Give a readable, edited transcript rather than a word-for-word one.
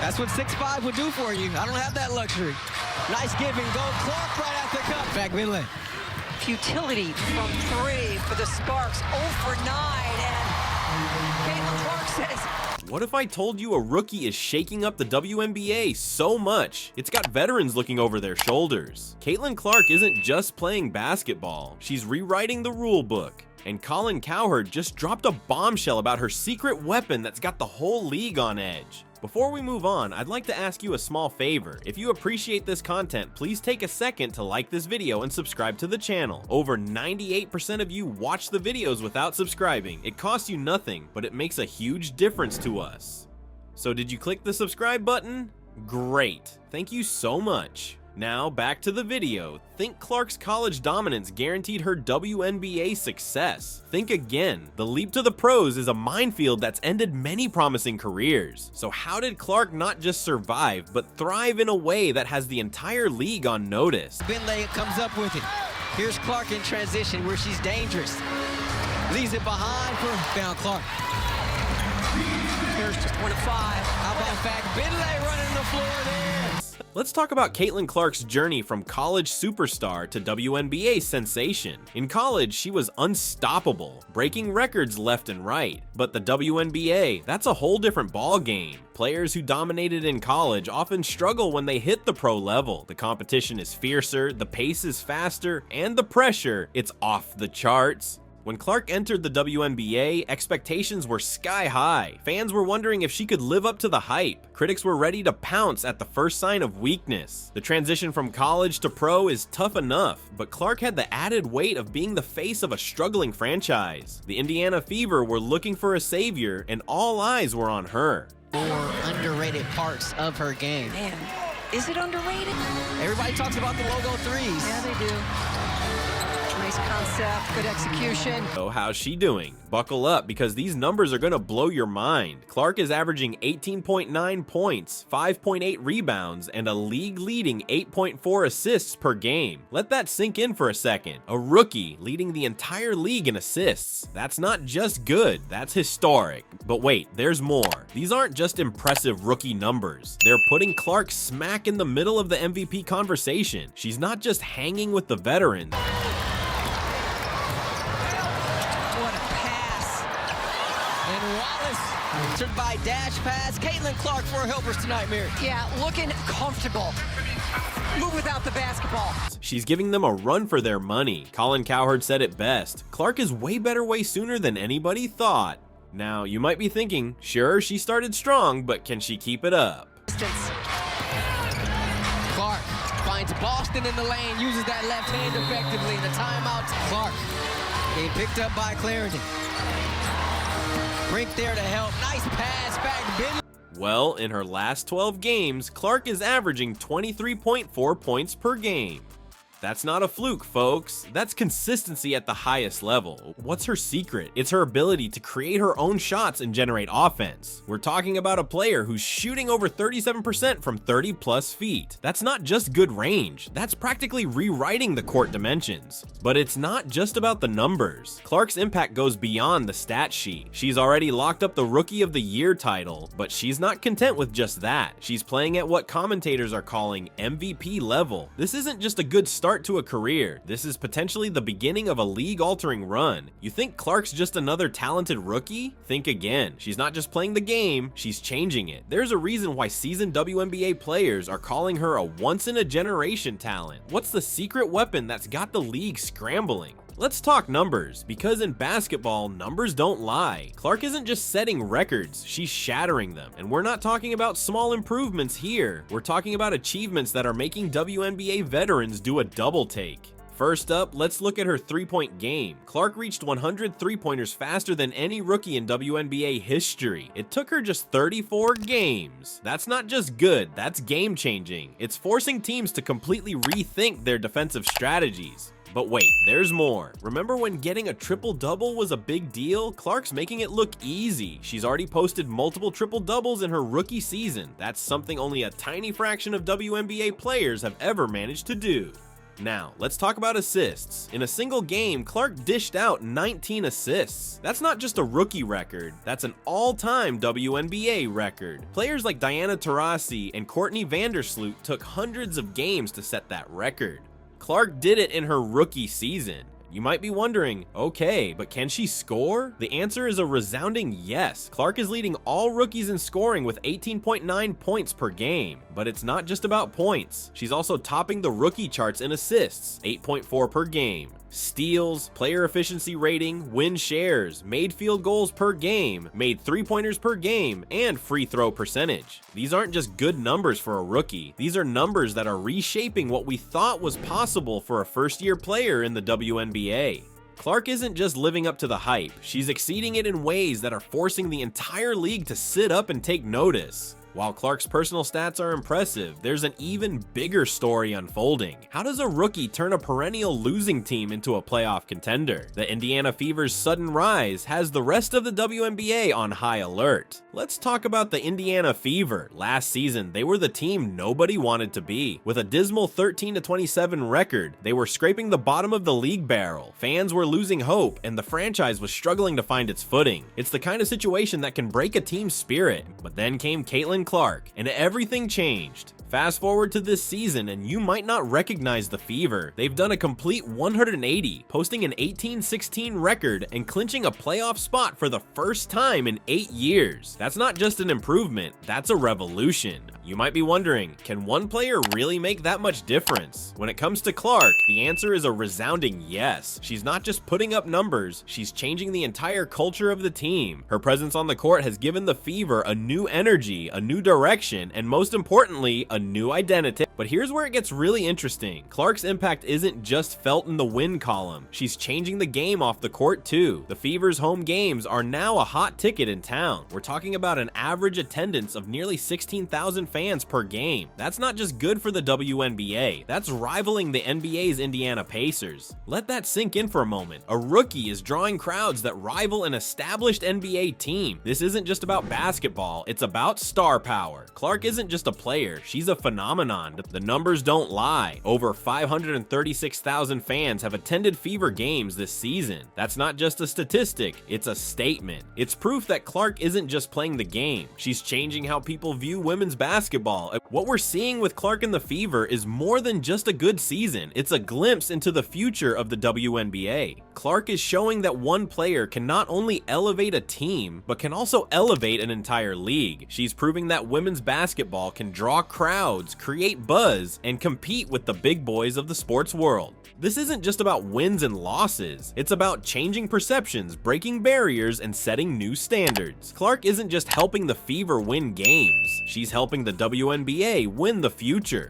That's what 6'5" would do for you. I don't have that luxury. Nice give and go. Clark right at the cup. Back mid-lane. Futility from 3 for the Sparks. 0 for 9, and Caitlin Clark says, what if I told you a rookie is shaking up the WNBA so much it's got veterans looking over their shoulders? Caitlin Clark isn't just playing basketball, she's rewriting the rule book. And Colin Cowherd just dropped a bombshell about her secret weapon that's got the whole league on edge. Before we move on, I'd like to ask you a small favor. If you appreciate this content, please take a second to like this video and subscribe to the channel. Over 98% of you watch the videos without subscribing. It costs you nothing, but it makes a huge difference to us. So did you click the subscribe button? Great, thank you so much. Now back to the video. Think Clark's college dominance guaranteed her WNBA success? Think again. The leap to the pros is a minefield that's ended many promising careers. So how did Clark not just survive, but thrive in a way that has the entire league on notice? Bentley comes up with it. Here's Clark in transition where she's dangerous. Leaves it behind for found Clark. here's just 1 of 5. How about back Bentley running the floor there? Let's talk about Caitlin Clark's journey from college superstar to WNBA sensation. In college, she was unstoppable, breaking records left and right. But the WNBA, that's a whole different ballgame. Players who dominated in college often struggle when they hit the pro level. The competition is fiercer, the pace is faster, and the pressure, it's off the charts. When Clark entered the WNBA, expectations were sky high. Fans were wondering if she could live up to the hype. Critics were ready to pounce at the first sign of weakness. The transition from college to pro is tough enough, but Clark had the added weight of being the face of a struggling franchise. The Indiana Fever were looking for a savior, and all eyes were on her. More underrated parts of her game. Man, is it underrated? Everybody talks about the logo threes. Yeah, they do. Nice concept, good execution. So how's she doing? Buckle up, because these numbers are gonna blow your mind. Clark is averaging 18.9 points, 5.8 rebounds, and a league-leading 8.4 assists per game. Let that sink in for a second. A rookie leading the entire league in assists. That's not just good, that's historic. But wait, there's more. These aren't just impressive rookie numbers. They're putting Clark smack in the middle of the MVP conversation. She's not just hanging with the veterans. Answered by dash pass. Caitlin Clark for helpers tonight, Mary. Yeah, looking comfortable. Move without the basketball. She's giving them a run for their money. Colin Cowherd said it best. Clark is way better way sooner than anybody thought. Now, you might be thinking, sure, she started strong, but can she keep it up? Clark finds Boston in the lane, uses that left hand effectively. The timeout. Clark being picked up by Clarendon. Brink there to help. Nice pass back. Bentley. Well, in her last 12 games, Clark is averaging 23.4 points per game. That's not a fluke, folks. That's consistency at the highest level. What's her secret? It's her ability to create her own shots and generate offense. We're talking about a player who's shooting over 37% from 30+ feet. That's not just good range. That's practically rewriting the court dimensions. But it's not just about the numbers. Clark's impact goes beyond the stat sheet. She's already locked up the Rookie of the Year title, but she's not content with just that. She's playing at what commentators are calling MVP level. This isn't just a good start to a career. This is potentially the beginning of a league-altering run. You think Clark's just another talented rookie? Think again. She's not just playing the game, she's changing it. There's a reason why seasoned WNBA players are calling her a once-in-a-generation talent. What's the secret weapon that's got the league scrambling? Let's talk numbers, because in basketball, numbers don't lie. Clark isn't just setting records, she's shattering them. And we're not talking about small improvements here. We're talking about achievements that are making WNBA veterans do a double take. First up, let's look at her three-point game. Clark reached 100 three-pointers faster than any rookie in WNBA history. It took her just 34 games. That's not just good, that's game-changing. It's forcing teams to completely rethink their defensive strategies. But wait, there's more. Remember when getting a triple-double was a big deal? Clark's making it look easy. She's already posted multiple triple-doubles in her rookie season. That's something only a tiny fraction of WNBA players have ever managed to do. Now, let's talk about assists. In a single game, Clark dished out 19 assists. That's not just a rookie record, that's an all-time WNBA record. Players like Diana Taurasi and Courtney Vandersloot took hundreds of games to set that record. Clark did it in her rookie season. You might be wondering, okay, but can she score? The answer is a resounding yes. Clark is leading all rookies in scoring with 18.9 points per game. But it's not just about points. She's also topping the rookie charts in assists, 8.4 per game. Steals, player efficiency rating, win shares, made field goals per game, made three-pointers per game, and free throw percentage. These aren't just good numbers for a rookie. These are numbers that are reshaping what we thought was possible for a first-year player in the WNBA. Clark isn't just living up to the hype, she's exceeding it in ways that are forcing the entire league to sit up and take notice. While Clark's personal stats are impressive, there's an even bigger story unfolding. How does a rookie turn a perennial losing team into a playoff contender? The Indiana Fever's sudden rise has the rest of the WNBA on high alert. Let's talk about the Indiana Fever. Last season, they were the team nobody wanted to be. With a dismal 13-27 record, they were scraping the bottom of the league barrel. Fans were losing hope, and the franchise was struggling to find its footing. It's the kind of situation that can break a team's spirit. But then came Caitlin Clark, and everything changed. Fast forward to this season and you might not recognize the Fever. They've done a complete 180, posting an 18-16 record and clinching a playoff spot for the first time in 8 years. That's not just an improvement, that's a revolution. You might be wondering, can one player really make that much difference? When it comes to Clark, the answer is a resounding yes. She's not just putting up numbers, she's changing the entire culture of the team. Her presence on the court has given the Fever a new energy, a new direction, and most importantly, a new identity. But here's where it gets really interesting. Clark's impact isn't just felt in the win column. She's changing the game off the court too. The Fever's home games are now a hot ticket in town. We're talking about an average attendance of nearly 16,000 fans per game. That's not just good for the WNBA, that's rivaling the NBA's Indiana Pacers. Let that sink in for a moment. A rookie is drawing crowds that rival an established NBA team. This isn't just about basketball, it's about star power. Clark isn't just a player, she's a phenomenon. The numbers don't lie. Over 536,000 fans have attended Fever games this season. That's not just a statistic, it's a statement. It's proof that Clark isn't just playing the game, she's changing how people view women's basketball. What we're seeing with Clark and the Fever is more than just a good season, it's a glimpse into the future of the WNBA. Clark is showing that one player can not only elevate a team, but can also elevate an entire league. She's proving that women's basketball can draw crowds, create buzz, and compete with the big boys of the sports world. This isn't just about wins and losses, it's about changing perceptions, breaking barriers, and setting new standards. Clark isn't just helping the Fever win games, she's helping the WNBA win the future.